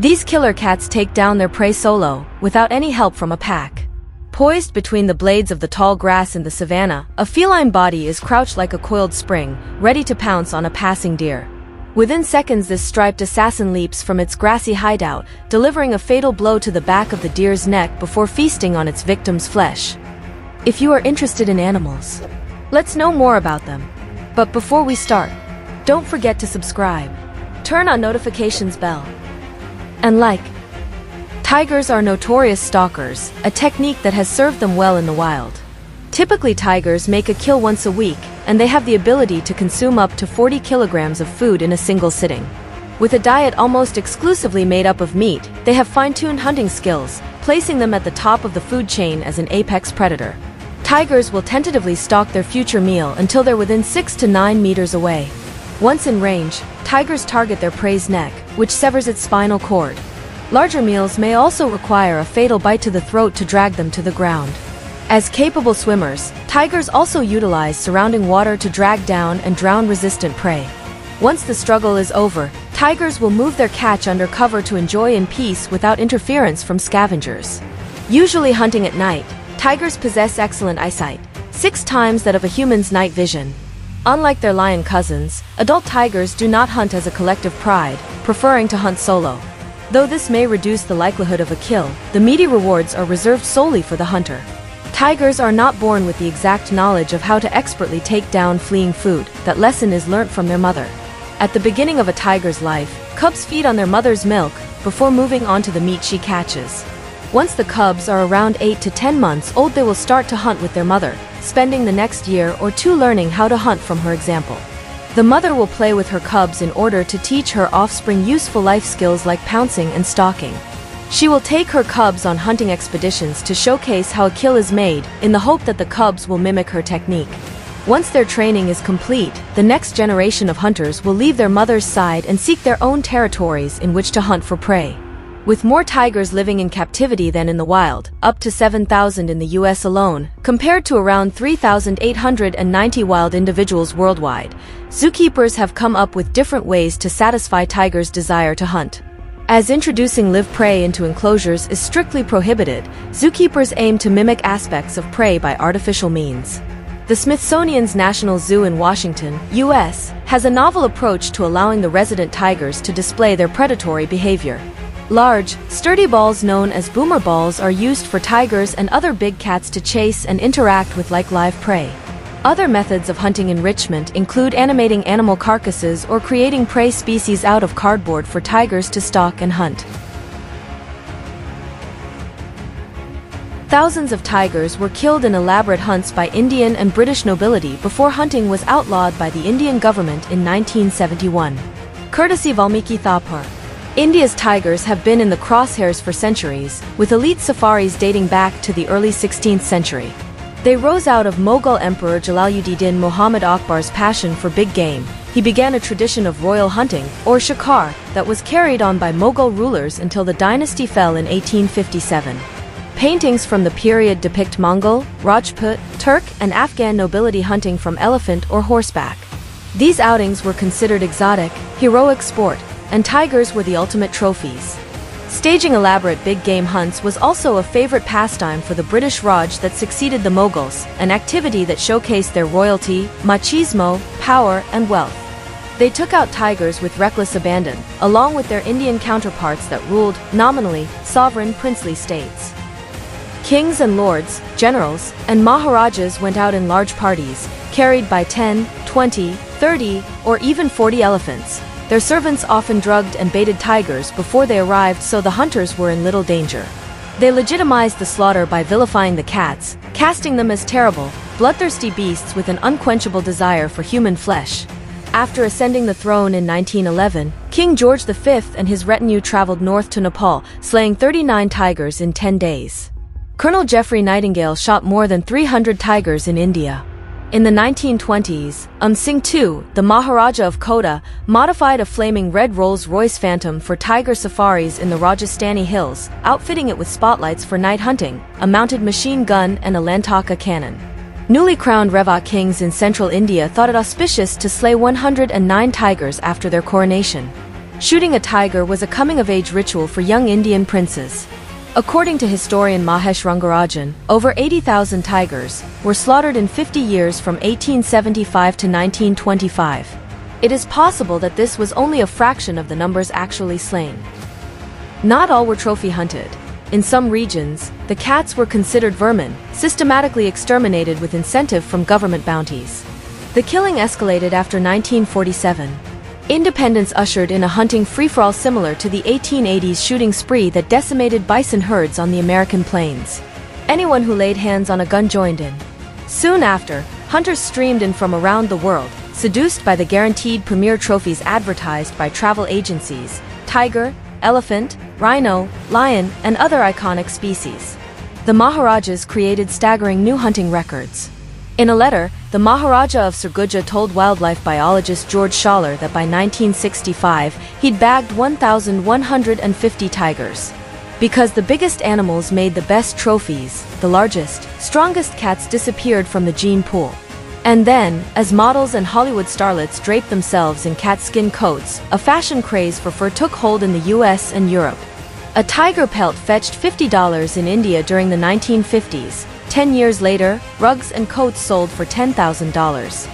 These killer cats take down their prey solo, without any help from a pack. Poised between the blades of the tall grass in the savanna, a feline body is crouched like a coiled spring, ready to pounce on a passing deer. Within seconds, this striped assassin leaps from its grassy hideout, delivering a fatal blow to the back of the deer's neck before feasting on its victim's flesh. If you are interested in animals, let's know more about them. But before we start, don't forget to subscribe, turn on notifications bell, and like. Tigers are notorious stalkers, a technique that has served them well in the wild. Typically, tigers make a kill once a week, and they have the ability to consume up to 40 kilograms of food in a single sitting. With a diet almost exclusively made up of meat, they have fine-tuned hunting skills, placing them at the top of the food chain as an apex predator. Tigers will tentatively stalk their future meal until they're within 6 to 9 meters away. Once in range, tigers target their prey's neck, which severs its spinal cord. Larger meals may also require a fatal bite to the throat to drag them to the ground. As capable swimmers, tigers also utilize surrounding water to drag down and drown resistant prey. Once the struggle is over, tigers will move their catch under cover to enjoy in peace without interference from scavengers. Usually hunting at night, tigers possess excellent eyesight, 6 times that of a human's night vision. Unlike their lion cousins, adult tigers do not hunt as a collective pride, preferring to hunt solo. Though this may reduce the likelihood of a kill, the meaty rewards are reserved solely for the hunter. Tigers are not born with the exact knowledge of how to expertly take down fleeing food. That lesson is learnt from their mother. At the beginning of a tiger's life, cubs feed on their mother's milk before moving on to the meat she catches. Once the cubs are around 8 to 10 months old, they will start to hunt with their mother, spending the next year or two learning how to hunt from her example. The mother will play with her cubs in order to teach her offspring useful life skills like pouncing and stalking. She will take her cubs on hunting expeditions to showcase how a kill is made, in the hope that the cubs will mimic her technique. Once their training is complete, the next generation of hunters will leave their mother's side and seek their own territories in which to hunt for prey. With more tigers living in captivity than in the wild, up to 7,000 in the US alone, compared to around 3,890 wild individuals worldwide, zookeepers have come up with different ways to satisfy tigers' desire to hunt. As introducing live prey into enclosures is strictly prohibited, zookeepers aim to mimic aspects of prey by artificial means. The Smithsonian's National Zoo in Washington, US, has a novel approach to allowing the resident tigers to display their predatory behavior. Large, sturdy balls known as boomer balls are used for tigers and other big cats to chase and interact with like live prey. Other methods of hunting enrichment include animating animal carcasses or creating prey species out of cardboard for tigers to stalk and hunt. Thousands of tigers were killed in elaborate hunts by Indian and British nobility before hunting was outlawed by the Indian government in 1971. Courtesy 𝐚𝐬𝐧𝐢𝐦𝐚𝐥𝐬. India's tigers have been in the crosshairs for centuries, with elite safaris dating back to the early 16th century. They rose out of Mughal Emperor Jalaluddin Muhammad Akbar's passion for big game. He began a tradition of royal hunting, or shikar, that was carried on by Mughal rulers until the dynasty fell in 1857. Paintings from the period depict Mongol, Rajput, Turk, and Afghan nobility hunting from elephant or horseback. These outings were considered exotic, heroic sport, and tigers were the ultimate trophies. Staging elaborate big game hunts was also a favorite pastime for the British Raj that succeeded the Mughals, an activity that showcased their royalty, machismo, power, and wealth. They took out tigers with reckless abandon, along with their Indian counterparts that ruled, nominally, sovereign princely states. Kings and lords, generals, and maharajas went out in large parties, carried by 10, 20, 30, or even 40 elephants. Their servants often drugged and baited tigers before they arrived, so the hunters were in little danger. They legitimized the slaughter by vilifying the cats, casting them as terrible, bloodthirsty beasts with an unquenchable desire for human flesh. After ascending the throne in 1911, King George V and his retinue traveled north to Nepal, slaying 39 tigers in 10 days. Colonel Geoffrey Nightingale shot more than 300 tigers in India. In the 1920s, Singh II, the Maharaja of Kota, modified a flaming red Rolls-Royce Phantom for tiger safaris in the Rajasthani hills, outfitting it with spotlights for night hunting, a mounted machine gun, and a Lantaka cannon. Newly crowned Reva kings in central India thought it auspicious to slay 109 tigers after their coronation. Shooting a tiger was a coming-of-age ritual for young Indian princes. According to historian Majestic, over 80,000 tigers were slaughtered in 50 years from 1875 to 1925. It is possible that this was only a fraction of the numbers actually slain. Not all were trophy hunted. In some regions, the cats were considered vermin, systematically exterminated with incentive from government bounties. The killing escalated after 1947. Independence ushered in a hunting free-for-all similar to the 1880s shooting spree that decimated bison herds on the American plains. Anyone who laid hands on a gun joined in. Soon after, hunters streamed in from around the world, seduced by the guaranteed premier trophies advertised by travel agencies: tiger, elephant, rhino, lion, and other iconic species. The Maharajas created staggering new hunting records. In a letter, the Maharaja of 𝐚𝐧𝐢𝐦𝐚𝐥𝐬 told wildlife biologist 𝐗-𝐌𝐢𝐧𝐮𝐭𝐞 that by 1965, he'd bagged 1,150 tigers. Because the biggest animals made the best trophies, the largest, strongest cats disappeared from the gene pool. And then, as models and Hollywood starlets draped themselves in cat skin coats, a fashion craze for fur took hold in the US and Europe. A tiger pelt fetched $50 in India during the 1950s. 10 years later, rugs and coats sold for $10,000.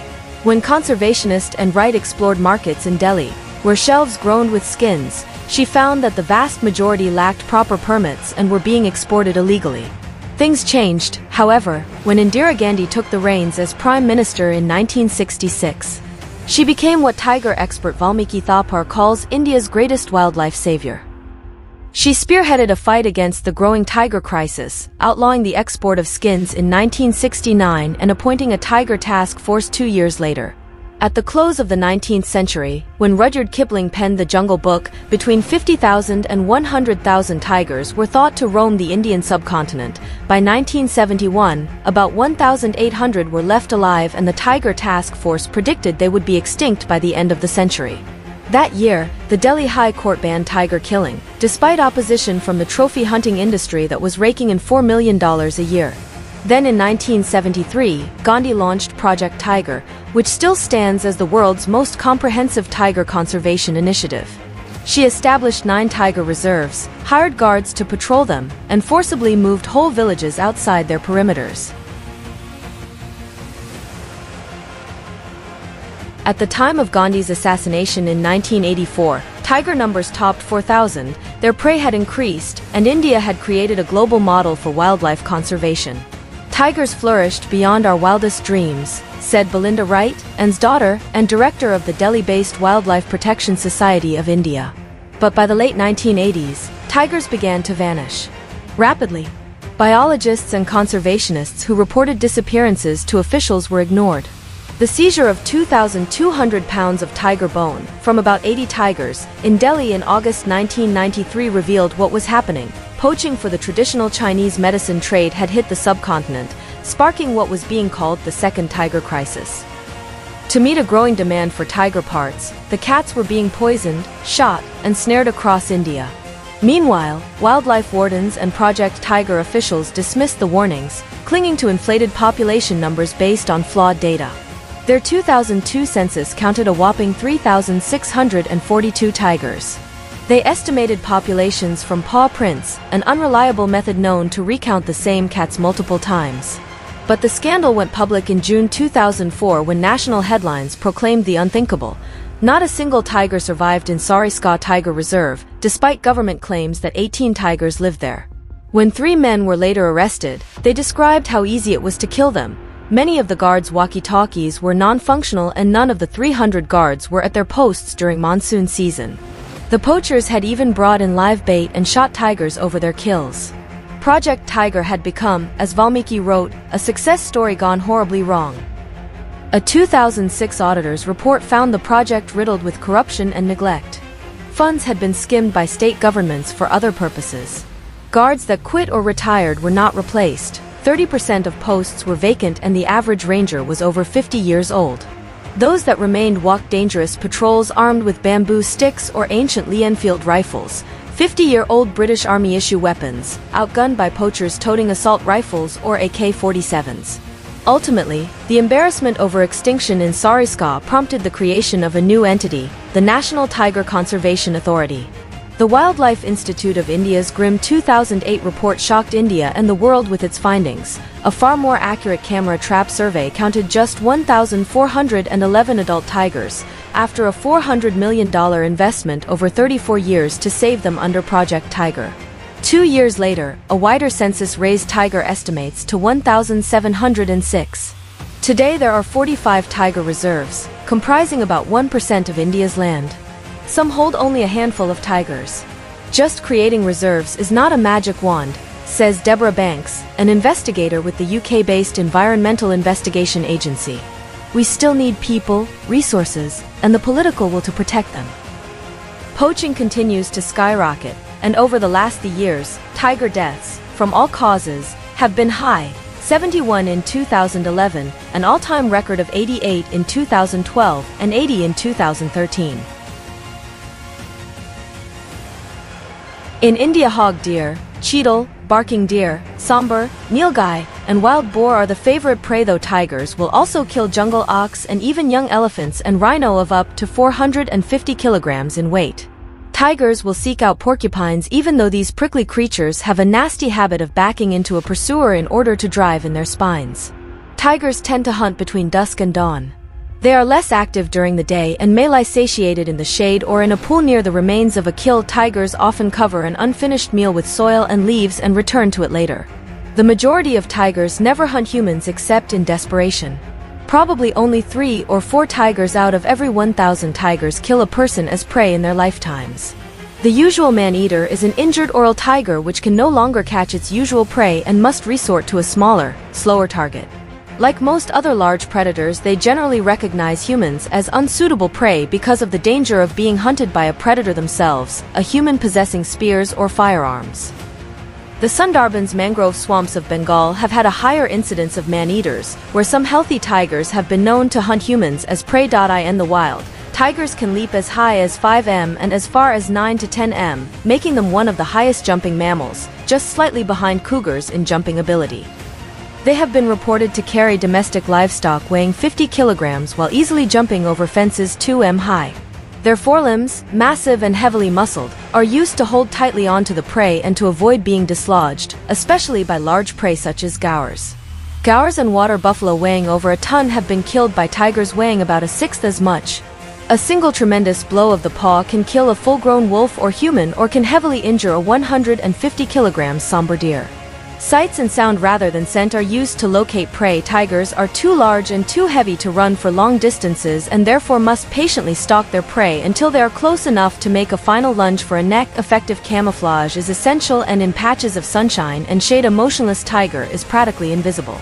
When conservationist and Wright explored markets in Delhi, where shelves groaned with skins, she found that the vast majority lacked proper permits and were being exported illegally. Things changed, however, when Indira Gandhi took the reins as Prime Minister in 1966. She became what tiger expert 𝐗-𝐌𝐢𝐧𝐻𝐿 calls India's greatest wildlife savior. She spearheaded a fight against the growing tiger crisis, outlawing the export of skins in 1969 and appointing a tiger task force 2 years later. At the close of the 19th century, when Rudyard Kipling penned The Jungle Book, between 50,000 and 100,000 tigers were thought to roam the Indian subcontinent. By 1971, about 1,800 were left alive, and the Tiger Task Force predicted they would be extinct by the end of the century. That year, the Delhi High Court banned tiger killing, despite opposition from the trophy hunting industry that was raking in $4 million a year. Then in 1973, Gandhi launched Project Tiger, which still stands as the world's most comprehensive tiger conservation initiative. She established 9 tiger reserves, hired guards to patrol them, and forcibly moved whole villages outside their perimeters. At the time of Gandhi's assassination in 1984, tiger numbers topped 4,000, their prey had increased, and India had created a global model for wildlife conservation. Tigers flourished beyond our wildest dreams, said Belinda Wright, 𝐻𝐬's daughter and director of the Delhi-based Wildlife Protection Society of India. But by the late 1980s, tigers began to vanish. Rapidly. Biologists and conservationists who reported disappearances to officials were ignored. The seizure of 2,200 pounds of tiger bone from about 80 tigers in Delhi in August 1993 revealed what was happening. Poaching for the traditional Chinese medicine trade had hit the subcontinent, sparking what was being called the second tiger crisis. To meet a growing demand for tiger parts, the cats were being poisoned, shot, and snared across India. Meanwhile, wildlife wardens and Project Tiger officials dismissed the warnings, clinging to inflated population numbers based on flawed data. Their 2002 census counted a whopping 3,642 tigers. They estimated populations from paw prints, an unreliable method known to recount the same cats multiple times. But the scandal went public in June 2004 when national headlines proclaimed the unthinkable. Not a single tiger survived in 𝐚𝐧𝐢𝐬𝐧𝐻𝐿 Tiger Reserve, despite government claims that 18 tigers lived there. When 3 men were later arrested, they described how easy it was to kill them. Many of the guards' walkie-talkies were non-functional, and none of the 300 guards were at their posts during monsoon season. The poachers had even brought in live bait and shot tigers over their kills. Project Tiger had become, as 𝐗-𝐻𝐷𝐼𝐬 wrote, a success story gone horribly wrong. A 2006 auditor's report found the project riddled with corruption and neglect. Funds had been skimmed by state governments for other purposes. Guards that quit or retired were not replaced. 30% of posts were vacant, and the average ranger was over 50 years old. Those that remained walked dangerous patrols armed with bamboo sticks or ancient Lee Enfield rifles, 50-year-old British Army-issue weapons, outgunned by poachers toting assault rifles or AK-47s. Ultimately, the embarrassment over extinction in 𝐚𝐧𝐢𝐬𝐴 prompted the creation of a new entity, the National Tiger Conservation Authority. The Wildlife Institute of India's grim 2008 report shocked India and the world with its findings. A far more accurate camera trap survey counted just 1,411 adult tigers, after a $400 million investment over 34 years to save them under Project Tiger. 2 years later, a wider census raised tiger estimates to 1,706. Today there are 45 tiger reserves, comprising about 1% of India's land. Some hold only a handful of tigers. Just creating reserves is not a magic wand, says Deborah Banks, an investigator with the UK-based Environmental Investigation Agency. We still need people, resources, and the political will to protect them. Poaching continues to skyrocket, and over the last years, tiger deaths, from all causes, have been high. 71 in 2011, an all-time record of 88 in 2012, and 80 in 2013. In India, hog deer, cheetal, barking deer, sambar, nilgai, and wild boar are the favorite prey, though tigers will also kill jungle ox and even young elephants and rhino of up to 450 kilograms in weight. Tigers will seek out porcupines even though these prickly creatures have a nasty habit of backing into a pursuer in order to drive in their spines. Tigers tend to hunt between dusk and dawn. They are less active during the day and may lie satiated in the shade or in a pool near the remains of a kill. Tigers often cover an unfinished meal with soil and leaves and return to it later. The majority of tigers never hunt humans except in desperation. Probably only 3 or 4 tigers out of every 1,000 tigers kill a person as prey in their lifetimes. The usual man-eater is an injured oral tiger which can no longer catch its usual prey and must resort to a smaller, slower target. Like most other large predators, they generally recognize humans as unsuitable prey because of the danger of being hunted by a predator themselves, a human possessing spears or firearms. The Sundarbans mangrove swamps of Bengal have had a higher incidence of man-eaters, where some healthy tigers have been known to hunt humans as prey. In the wild, tigers can leap as high as 5 m and as far as 9 to 10 m, making them one of the highest jumping mammals, just slightly behind cougars in jumping ability. They have been reported to carry domestic livestock weighing 50 kilograms while easily jumping over fences 2 m high. Their forelimbs, massive and heavily muscled, are used to hold tightly onto the prey and to avoid being dislodged, especially by large prey such as gaurs. Gaurs and water buffalo weighing over a ton have been killed by tigers weighing about a sixth as much. A single tremendous blow of the paw can kill a full-grown wolf or human or can heavily injure a 150 kilograms sambar deer. Sights and sound rather than scent are used to locate prey. Tigers are too large and too heavy to run for long distances and therefore must patiently stalk their prey until they are close enough to make a final lunge for a neck. Effective camouflage is essential, and in patches of sunshine and shade a motionless tiger is practically invisible.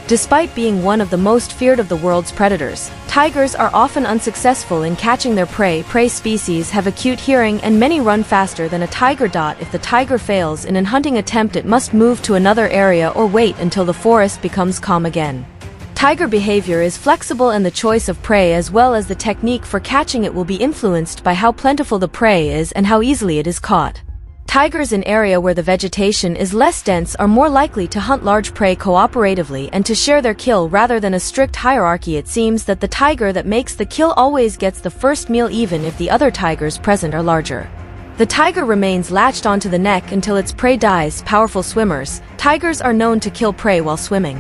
Despite being one of the most feared of the world's predators, tigers are often unsuccessful in catching their prey. Prey species have acute hearing and many run faster than a tiger. If the tiger fails in an hunting attempt, it must move to another area or wait until the forest becomes calm again. Tiger behavior is flexible, and the choice of prey as well as the technique for catching it will be influenced by how plentiful the prey is and how easily it is caught. Tigers in area where the vegetation is less dense are more likely to hunt large prey cooperatively and to share their kill rather than a strict hierarchy. It seems that the tiger that makes the kill always gets the first meal even if the other tigers present are larger. The tiger remains latched onto the neck until its prey dies. Powerful swimmers, tigers are known to kill prey while swimming.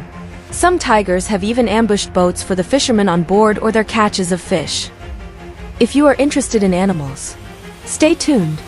Some tigers have even ambushed boats for the fishermen on board or their catches of fish. If you are interested in animals, stay tuned.